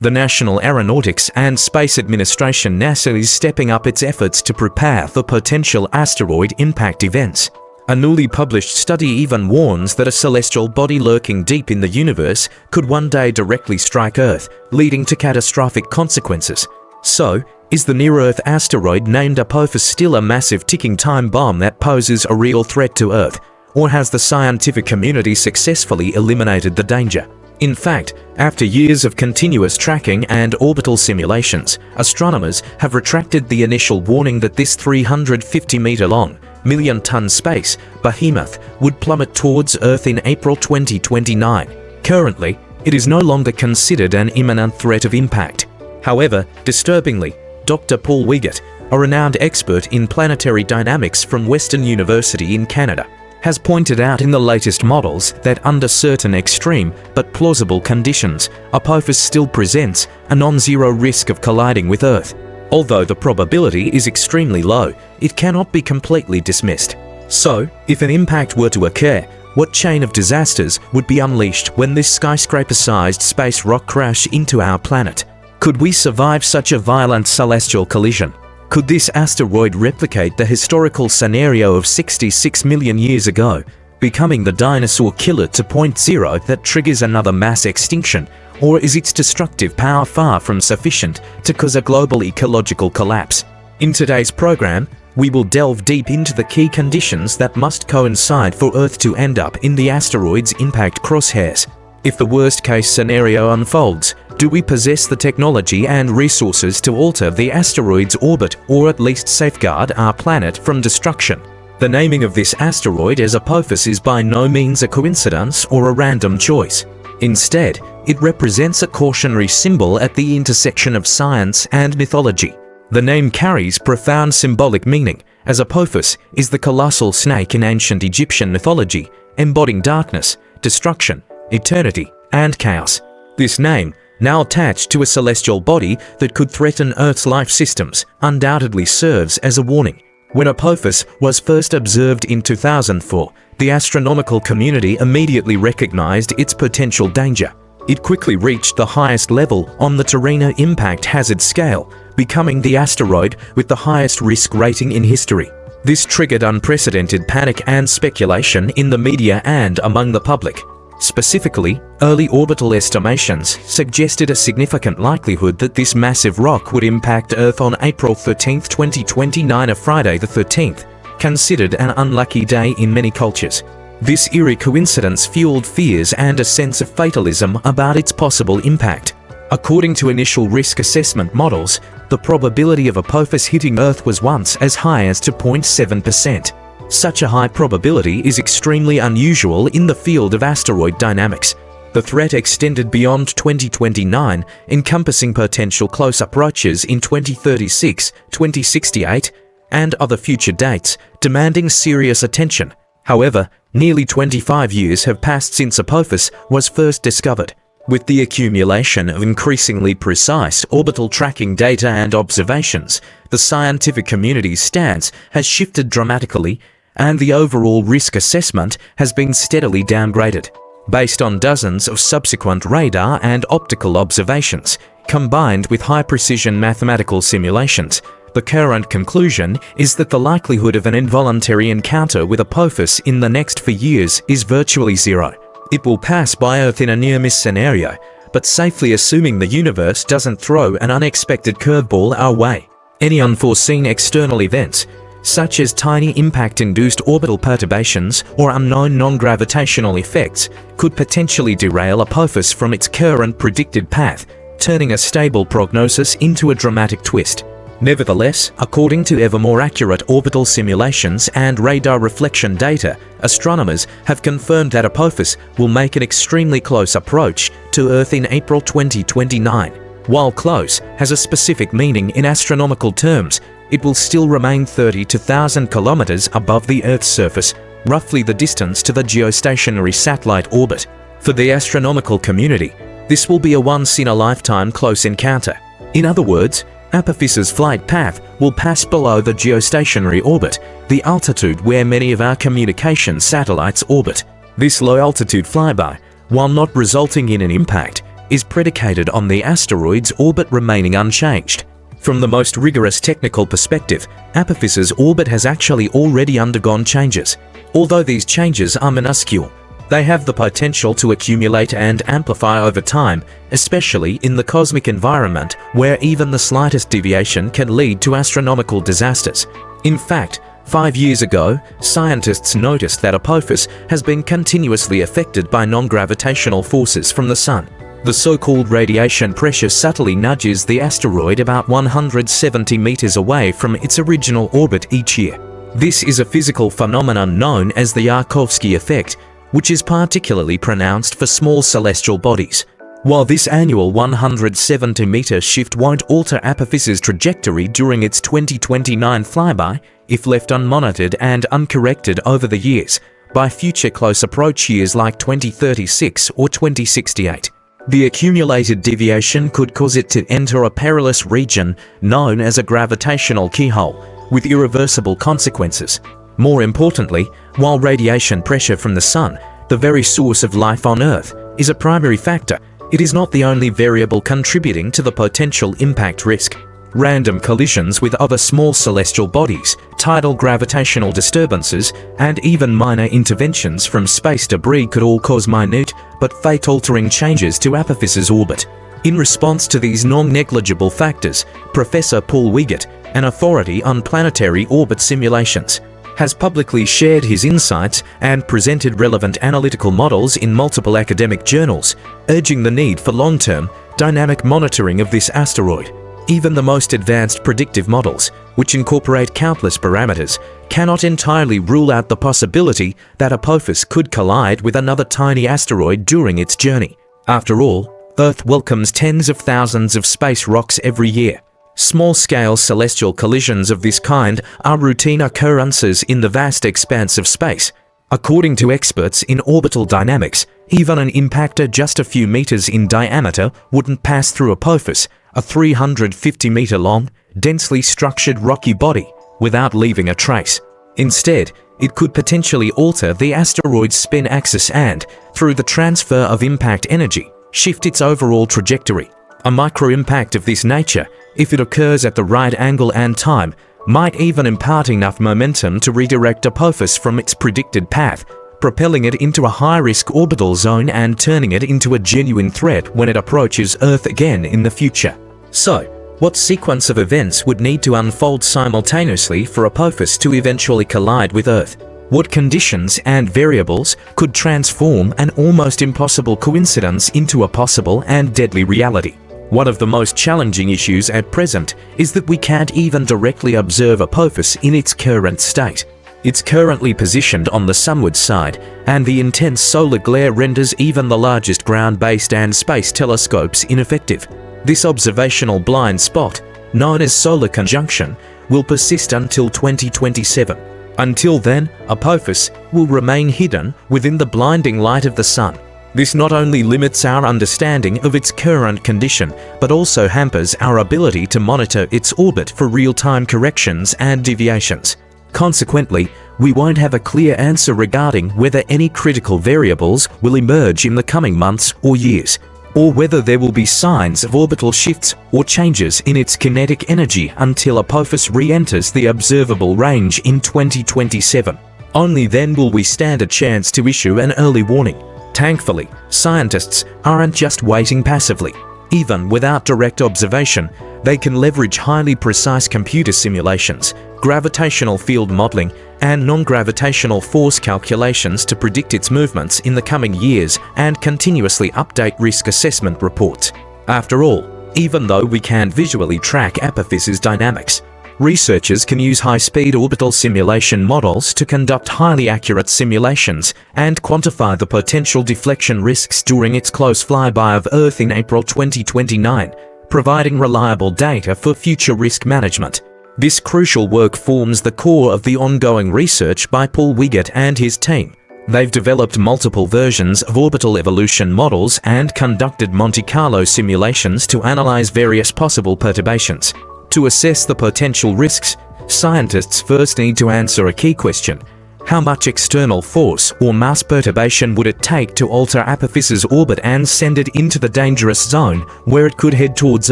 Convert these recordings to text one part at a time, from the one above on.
The National Aeronautics and Space Administration (NASA) is stepping up its efforts to prepare for potential asteroid impact events. A newly published study even warns that a celestial body lurking deep in the universe could one day directly strike Earth, leading to catastrophic consequences. So, is the near-Earth asteroid named Apophis still a massive ticking time bomb that poses a real threat to Earth, or has the scientific community successfully eliminated the danger? In fact, after years of continuous tracking and orbital simulations, astronomers have retracted the initial warning that this 350-meter-long, million-ton space behemoth would plummet towards Earth in April 2029. Currently, it is no longer considered an imminent threat of impact. However, disturbingly, Dr. Paul Wiegert, a renowned expert in planetary dynamics from Western University in Canada, has pointed out in the latest models that under certain extreme but plausible conditions, Apophis still presents a non-zero risk of colliding with Earth. Although the probability is extremely low, it cannot be completely dismissed. So, if an impact were to occur, what chain of disasters would be unleashed when this skyscraper-sized space rock crashed into our planet? Could we survive such a violent celestial collision? Could this asteroid replicate the historical scenario of 66 million years ago, becoming the dinosaur killer 2.0 that triggers another mass extinction, or is its destructive power far from sufficient to cause a global ecological collapse? In today's program, we will delve deep into the key conditions that must coincide for Earth to end up in the asteroid's impact crosshairs. If the worst-case scenario unfolds, do we possess the technology and resources to alter the asteroid's orbit or at least safeguard our planet from destruction? The naming of this asteroid as Apophis is by no means a coincidence or a random choice. Instead, it represents a cautionary symbol at the intersection of science and mythology. The name carries profound symbolic meaning, as Apophis is the colossal snake in ancient Egyptian mythology, embodying darkness, destruction, eternity, and chaos. This name, now attached to a celestial body that could threaten Earth's life systems, undoubtedly serves as a warning. When Apophis was first observed in 2004, the astronomical community immediately recognized its potential danger. It quickly reached the highest level on the Terreno Impact Hazard Scale, becoming the asteroid with the highest risk rating in history. This triggered unprecedented panic and speculation in the media and among the public. Specifically, early orbital estimations suggested a significant likelihood that this massive rock would impact Earth on April 13, 2029, a Friday the 13th, considered an unlucky day in many cultures. This eerie coincidence fueled fears and a sense of fatalism about its possible impact. According to initial risk assessment models, the probability of Apophis hitting Earth was once as high as 2.7%. Such a high probability is extremely unusual in the field of asteroid dynamics. The threat extended beyond 2029, encompassing potential close approaches in 2036, 2068, and other future dates, demanding serious attention. However, nearly 25 years have passed since Apophis was first discovered. With the accumulation of increasingly precise orbital tracking data and observations, the scientific community's stance has shifted dramatically, and the overall risk assessment has been steadily downgraded. Based on dozens of subsequent radar and optical observations, combined with high-precision mathematical simulations, the current conclusion is that the likelihood of an involuntary encounter with Apophis in the next few years is virtually zero. It will pass by Earth in a near-miss scenario, but safely assuming the universe doesn't throw an unexpected curveball our way. Any unforeseen external events, such as tiny impact-induced orbital perturbations or unknown non-gravitational effects, could potentially derail Apophis from its current predicted path, turning a stable prognosis into a dramatic twist. Nevertheless, according to ever more accurate orbital simulations and radar reflection data, astronomers have confirmed that Apophis will make an extremely close approach to Earth in April 2029. While close has a specific meaning in astronomical terms, it will still remain 30 to 1,000 kilometers above the Earth's surface, roughly the distance to the geostationary satellite orbit. For the astronomical community, this will be a once-in-a-lifetime close encounter. In other words, Apophis's flight path will pass below the geostationary orbit, the altitude where many of our communication satellites orbit. This low-altitude flyby, while not resulting in an impact, is predicated on the asteroid's orbit remaining unchanged. From the most rigorous technical perspective, Apophis's orbit has actually already undergone changes. Although these changes are minuscule, they have the potential to accumulate and amplify over time, especially in the cosmic environment where even the slightest deviation can lead to astronomical disasters. In fact, 5 years ago, scientists noticed that Apophis has been continuously affected by non-gravitational forces from the Sun. The so-called radiation pressure subtly nudges the asteroid about 170 meters away from its original orbit each year. This is a physical phenomenon known as the Yarkovsky effect, which is particularly pronounced for small celestial bodies. While this annual 170-meter shift won't alter Apophis's trajectory during its 2029 flyby, if left unmonitored and uncorrected over the years, by future close approach years like 2036 or 2068. The accumulated deviation could cause it to enter a perilous region known as a gravitational keyhole, with irreversible consequences. More importantly, while radiation pressure from the Sun, the very source of life on Earth, is a primary factor, it is not the only variable contributing to the potential impact risk. Random collisions with other small celestial bodies, tidal gravitational disturbances, and even minor interventions from space debris could all cause minute but fate-altering changes to Apophis's orbit. In response to these non-negligible factors, Professor Paul Wiegert, an authority on planetary orbit simulations, has publicly shared his insights and presented relevant analytical models in multiple academic journals, urging the need for long-term, dynamic monitoring of this asteroid. Even the most advanced predictive models, which incorporate countless parameters, cannot entirely rule out the possibility that Apophis could collide with another tiny asteroid during its journey. After all, Earth welcomes tens of thousands of space rocks every year. Small-scale celestial collisions of this kind are routine occurrences in the vast expanse of space. According to experts in orbital dynamics, even an impactor just a few meters in diameter wouldn't pass through Apophis, a 350-meter-long, densely structured rocky body, without leaving a trace. Instead, it could potentially alter the asteroid's spin axis and, through the transfer of impact energy, shift its overall trajectory. A micro-impact of this nature, if it occurs at the right angle and time, might even impart enough momentum to redirect Apophis from its predicted path, propelling it into a high-risk orbital zone and turning it into a genuine threat when it approaches Earth again in the future. So, what sequence of events would need to unfold simultaneously for Apophis to eventually collide with Earth? What conditions and variables could transform an almost impossible coincidence into a possible and deadly reality? One of the most challenging issues at present is that we can't even directly observe Apophis in its current state. It's currently positioned on the sunward side, and the intense solar glare renders even the largest ground-based and space telescopes ineffective. This observational blind spot, known as solar conjunction, will persist until 2027. Until then, Apophis will remain hidden within the blinding light of the Sun. This not only limits our understanding of its current condition, but also hampers our ability to monitor its orbit for real-time corrections and deviations. Consequently, we won't have a clear answer regarding whether any critical variables will emerge in the coming months or years, or whether there will be signs of orbital shifts or changes in its kinetic energy until Apophis re-enters the observable range in 2027. Only then will we stand a chance to issue an early warning. Thankfully, scientists aren't just waiting passively. Even without direct observation, they can leverage highly precise computer simulations, gravitational field modeling, and non-gravitational force calculations to predict its movements in the coming years and continuously update risk assessment reports. After all, even though we can't visually track Apophis's dynamics, researchers can use high-speed orbital simulation models to conduct highly accurate simulations and quantify the potential deflection risks during its close flyby of Earth in April 2029, providing reliable data for future risk management. This crucial work forms the core of the ongoing research by Paul Wiegert and his team. They've developed multiple versions of orbital evolution models and conducted Monte Carlo simulations to analyze various possible perturbations. To assess the potential risks, scientists first need to answer a key question: How much external force or mass perturbation would it take to alter Apophis's orbit and send it into the dangerous zone where it could head towards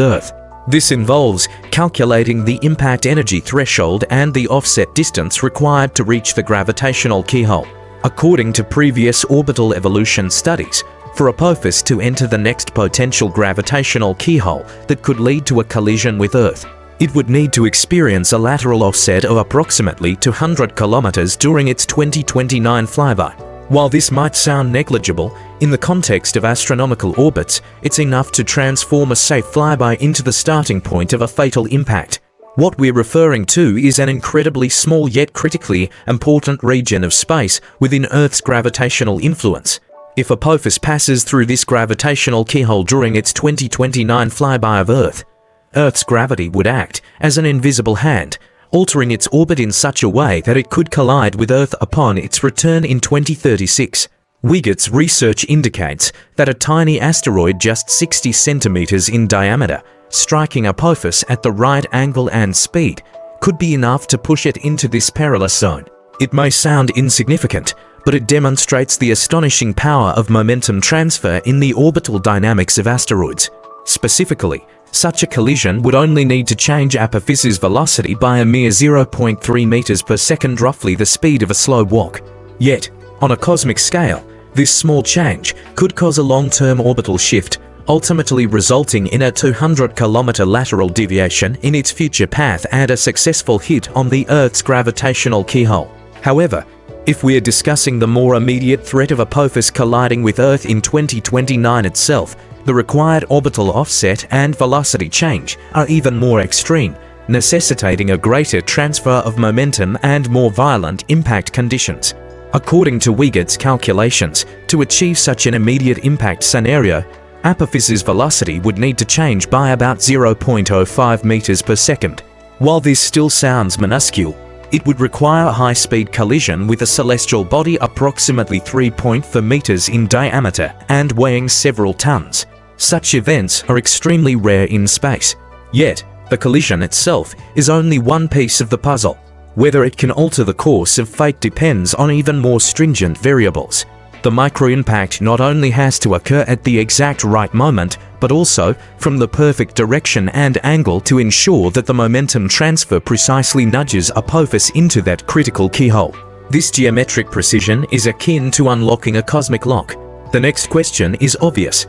Earth? This involves calculating the impact energy threshold and the offset distance required to reach the gravitational keyhole. According to previous orbital evolution studies, for Apophis to enter the next potential gravitational keyhole that could lead to a collision with Earth, it would need to experience a lateral offset of approximately 200 kilometers during its 2029 flyby. While this might sound negligible, in the context of astronomical orbits, it's enough to transform a safe flyby into the starting point of a fatal impact. What we're referring to is an incredibly small yet critically important region of space within Earth's gravitational influence. If Apophis passes through this gravitational keyhole during its 2029 flyby of Earth, Earth's gravity would act as an invisible hand, altering its orbit in such a way that it could collide with Earth upon its return in 2036. Wiegand's research indicates that a tiny asteroid just 60 centimeters in diameter, striking Apophis at the right angle and speed, could be enough to push it into this perilous zone. It may sound insignificant, but it demonstrates the astonishing power of momentum transfer in the orbital dynamics of asteroids. Specifically, such a collision would only need to change Apophis's velocity by a mere 0.3 meters per second, roughly the speed of a slow walk. Yet, on a cosmic scale, this small change could cause a long-term orbital shift, ultimately resulting in a 200-kilometer lateral deviation in its future path and a successful hit on the Earth's gravitational keyhole. However, if we're discussing the more immediate threat of Apophis colliding with Earth in 2029 itself, the required orbital offset and velocity change are even more extreme, necessitating a greater transfer of momentum and more violent impact conditions. According to Wiegand's calculations, to achieve such an immediate impact scenario, Apophis's velocity would need to change by about 0.05 meters per second. While this still sounds minuscule, it would require a high-speed collision with a celestial body approximately 3.4 meters in diameter and weighing several tons. Such events are extremely rare in space. Yet, the collision itself is only one piece of the puzzle. Whether it can alter the course of fate depends on even more stringent variables. The micro-impact not only has to occur at the exact right moment, but also from the perfect direction and angle to ensure that the momentum transfer precisely nudges Apophis into that critical keyhole. This geometric precision is akin to unlocking a cosmic lock. The next question is obvious.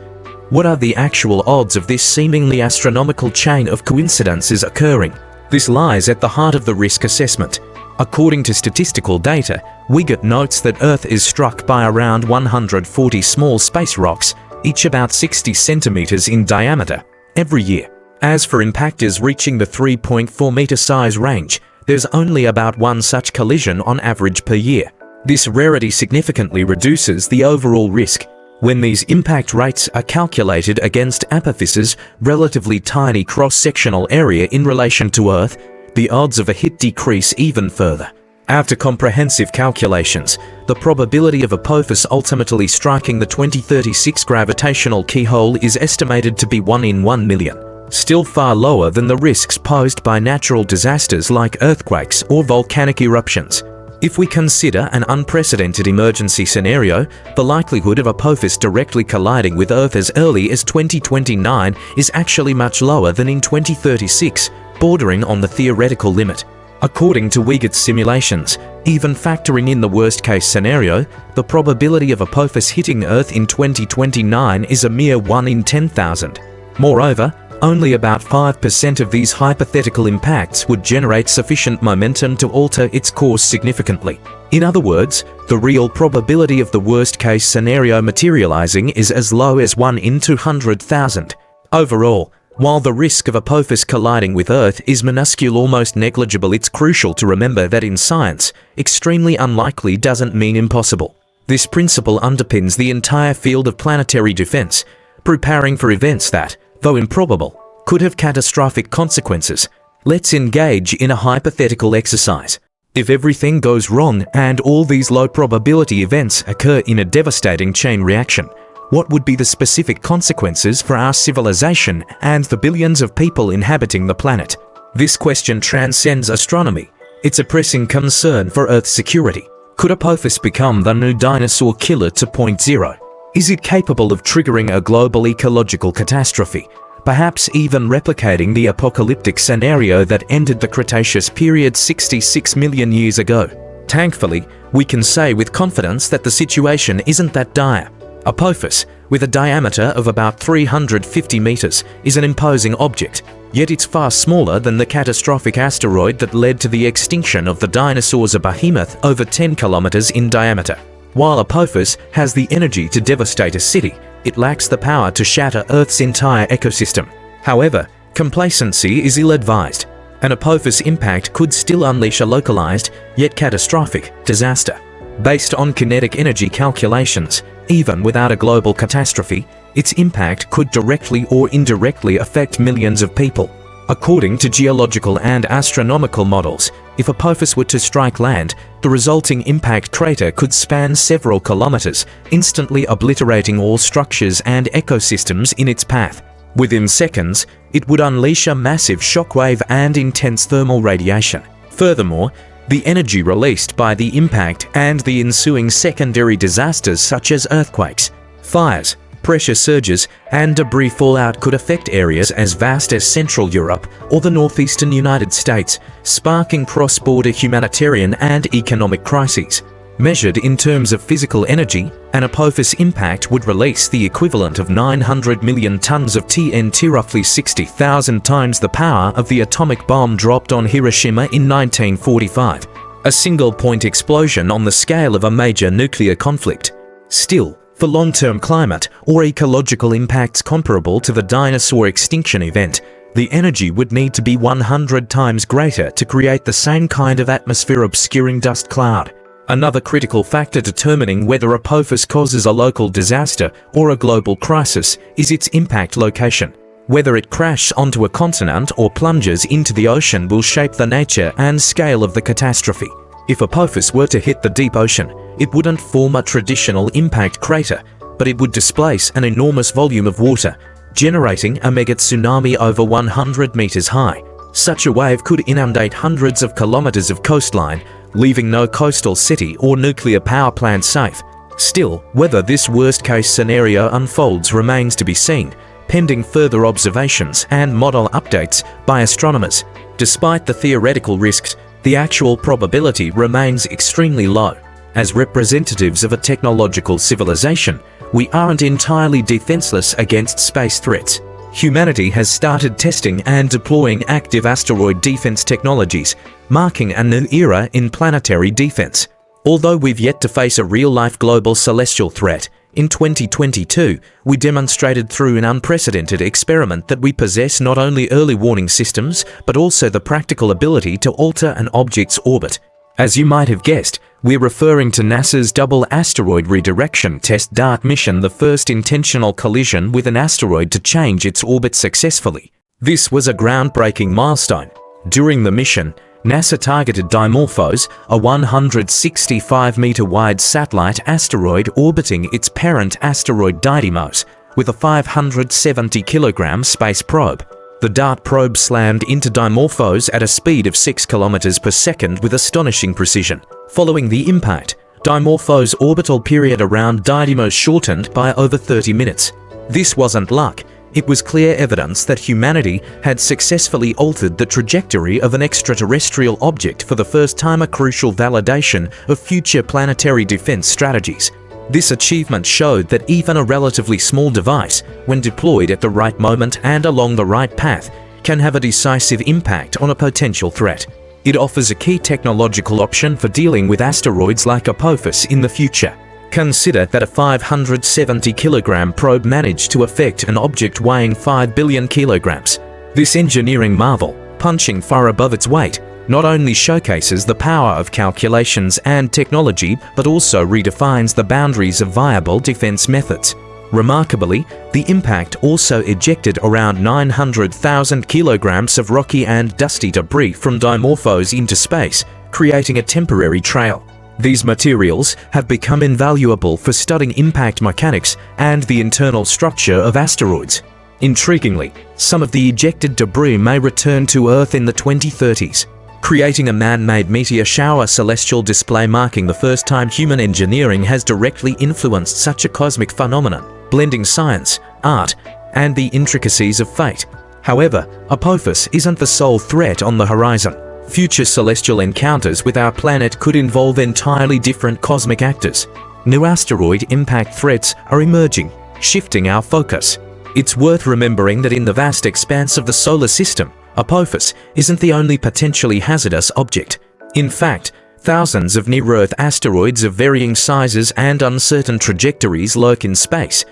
What are the actual odds of this seemingly astronomical chain of coincidences occurring? This lies at the heart of the risk assessment. According to statistical data, Wiegand notes that Earth is struck by around 140 small space rocks, each about 60 centimeters in diameter, every year. As for impactors reaching the 3.4 meter size range, there's only about one such collision on average per year. This rarity significantly reduces the overall risk. When these impact rates are calculated against Apophis's relatively tiny cross-sectional area in relation to Earth, the odds of a hit decrease even further. After comprehensive calculations, the probability of Apophis ultimately striking the 2036 gravitational keyhole is estimated to be 1 in 1 million, still far lower than the risks posed by natural disasters like earthquakes or volcanic eruptions. If we consider an unprecedented emergency scenario, the likelihood of Apophis directly colliding with Earth as early as 2029 is actually much lower than in 2036, bordering on the theoretical limit. According to Wiegand's simulations, even factoring in the worst-case scenario, the probability of Apophis hitting Earth in 2029 is a mere 1 in 10,000. Moreover, only about 5% of these hypothetical impacts would generate sufficient momentum to alter its course significantly. In other words, the real probability of the worst-case scenario materializing is as low as 1 in 200,000. Overall, while the risk of Apophis colliding with Earth is minuscule, almost negligible, it's crucial to remember that in science, extremely unlikely doesn't mean impossible. This principle underpins the entire field of planetary defense, preparing for events that, though improbable, could have catastrophic consequences. Let's engage in a hypothetical exercise. If everything goes wrong and all these low-probability events occur in a devastating chain reaction, what would be the specific consequences for our civilization and the billions of people inhabiting the planet? This question transcends astronomy. It's a pressing concern for Earth's security. Could Apophis become the new dinosaur killer 2.0? Is it capable of triggering a global ecological catastrophe, perhaps even replicating the apocalyptic scenario that ended the Cretaceous period 66 million years ago? Thankfully, we can say with confidence that the situation isn't that dire. Apophis, with a diameter of about 350 meters, is an imposing object, yet it's far smaller than the catastrophic asteroid that led to the extinction of the dinosaurs, a behemoth over 10 kilometers in diameter. While Apophis has the energy to devastate a city, it lacks the power to shatter Earth's entire ecosystem. However, complacency is ill-advised. An Apophis impact could still unleash a localized, yet catastrophic, disaster. Based on kinetic energy calculations, even without a global catastrophe, its impact could directly or indirectly affect millions of people. According to geological and astronomical models, if Apophis were to strike land, the resulting impact crater could span several kilometers, instantly obliterating all structures and ecosystems in its path. Within seconds, it would unleash a massive shockwave and intense thermal radiation. Furthermore, the energy released by the impact and the ensuing secondary disasters such as earthquakes, fires, pressure surges, and debris fallout could affect areas as vast as Central Europe or the northeastern United States, sparking cross-border humanitarian and economic crises. Measured in terms of physical energy, an Apophis impact would release the equivalent of 900 million tons of TNT, roughly 60,000 times the power of the atomic bomb dropped on Hiroshima in 1945. A single-point explosion on the scale of a major nuclear conflict. Still, for long-term climate or ecological impacts comparable to the dinosaur extinction event, the energy would need to be 100 times greater to create the same kind of atmosphere obscuring dust cloud. Another critical factor determining whether Apophis causes a local disaster or a global crisis is its impact location. Whether it crashes onto a continent or plunges into the ocean will shape the nature and scale of the catastrophe. If Apophis were to hit the deep ocean, it wouldn't form a traditional impact crater, but it would displace an enormous volume of water, generating a mega tsunami over 100 meters high. Such a wave could inundate hundreds of kilometers of coastline, leaving no coastal city or nuclear power plant safe. Still, whether this worst-case scenario unfolds remains to be seen, pending further observations and model updates by astronomers. Despite the theoretical risks, the actual probability remains extremely low. As representatives of a technological civilization, we aren't entirely defenseless against space threats. Humanity has started testing and deploying active asteroid defense technologies, marking a new era in planetary defense. Although we've yet to face a real-life global celestial threat, in 2022, we demonstrated through an unprecedented experiment that we possess not only early warning systems, but also the practical ability to alter an object's orbit. As you might have guessed, we're referring to NASA's Double Asteroid Redirection Test DART mission, the first intentional collision with an asteroid to change its orbit successfully. This was a groundbreaking milestone. During the mission, NASA targeted Dimorphos, a 165-meter-wide satellite asteroid orbiting its parent asteroid Didymos, with a 570-kilogram space probe. The DART probe slammed into Dimorphos at a speed of 6 kilometers per second with astonishing precision. Following the impact, Dimorphos' orbital period around Didymos shortened by over 30 minutes. This wasn't luck. It was clear evidence that humanity had successfully altered the trajectory of an extraterrestrial object, for the first time a crucial validation of future planetary defense strategies. This achievement showed that even a relatively small device, when deployed at the right moment and along the right path, can have a decisive impact on a potential threat. It offers a key technological option for dealing with asteroids like Apophis in the future. Consider that a 570-kilogram probe managed to affect an object weighing 5 billion kilograms. This engineering marvel, punching far above its weight, not only showcases the power of calculations and technology, but also redefines the boundaries of viable defense methods. Remarkably, the impact also ejected around 900,000 kilograms of rocky and dusty debris from Dimorphos into space, creating a temporary trail. These materials have become invaluable for studying impact mechanics and the internal structure of asteroids. Intriguingly, some of the ejected debris may return to Earth in the 2030s. creating a man-made meteor shower celestial display marking the first time human engineering has directly influenced such a cosmic phenomenon, blending science, art, and the intricacies of fate. However, Apophis isn't the sole threat on the horizon. Future celestial encounters with our planet could involve entirely different cosmic actors. New asteroid impact threats are emerging, shifting our focus. It's worth remembering that in the vast expanse of the solar system, Apophis isn't the only potentially hazardous object. In fact, thousands of near-Earth asteroids of varying sizes and uncertain trajectories lurk in space,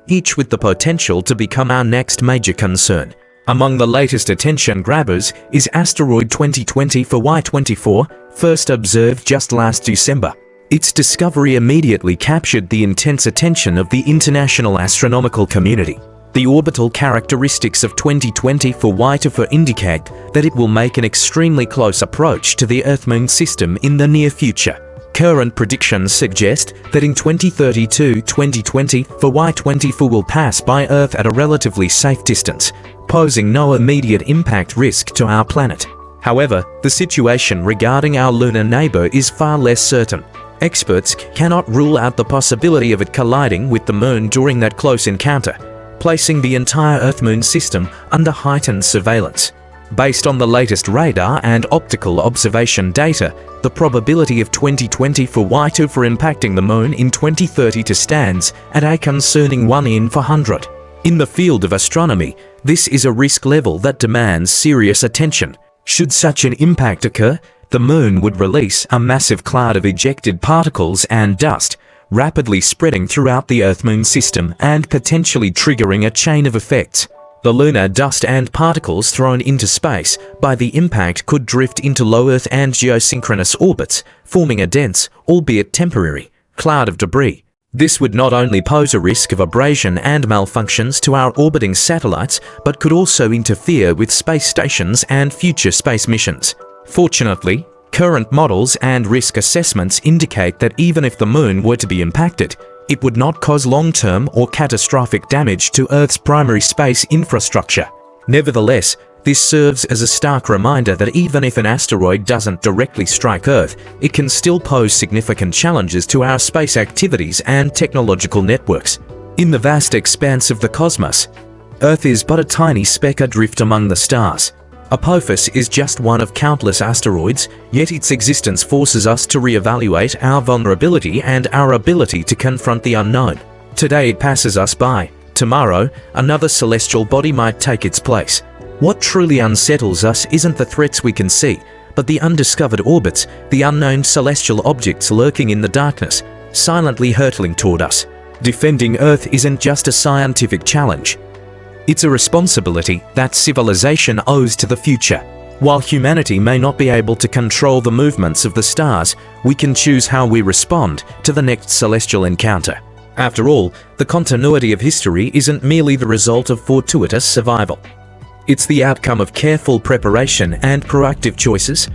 each with the potential to become our next major concern. Among the latest attention grabbers is asteroid 2020 for Y24, first observed just last December. Its discovery immediately captured the intense attention of the international astronomical community. The orbital characteristics of 2020 for Y24 indicate that it will make an extremely close approach to the Earth-Moon system in the near future. Current predictions suggest that in 2032, 2020 for Y24 will pass by Earth at a relatively safe distance, posing no immediate impact risk to our planet. However, the situation regarding our lunar neighbor is far less certain. Experts cannot rule out the possibility of it colliding with the Moon during that close encounter, placing the entire Earth-Moon system under heightened surveillance. Based on the latest radar and optical observation data, the probability of 2020 for Y24 impacting the Moon in 2030 stands at a concerning 1 in 400. In the field of astronomy, this is a risk level that demands serious attention. Should such an impact occur, the Moon would release a massive cloud of ejected particles and dust, rapidly spreading throughout the Earth-Moon system and potentially triggering a chain of effects. The lunar dust and particles thrown into space by the impact could drift into low Earth and geosynchronous orbits, forming a dense, albeit temporary, cloud of debris. This would not only pose a risk of abrasion and malfunctions to our orbiting satellites, but could also interfere with space stations and future space missions. Fortunately, current models and risk assessments indicate that even if the Moon were to be impacted, it would not cause long-term or catastrophic damage to Earth's primary space infrastructure. Nevertheless, this serves as a stark reminder that even if an asteroid doesn't directly strike Earth, it can still pose significant challenges to our space activities and technological networks. In the vast expanse of the cosmos, Earth is but a tiny speck adrift among the stars. Apophis is just one of countless asteroids, yet its existence forces us to reevaluate our vulnerability and our ability to confront the unknown. Today it passes us by. Tomorrow, another celestial body might take its place. What truly unsettles us isn't the threats we can see, but the undiscovered orbits, the unknown celestial objects lurking in the darkness, silently hurtling toward us. Defending Earth isn't just a scientific challenge. It's a responsibility that civilization owes to the future. While humanity may not be able to control the movements of the stars, we can choose how we respond to the next celestial encounter. After all, the continuity of history isn't merely the result of fortuitous survival. It's the outcome of careful preparation and proactive choices.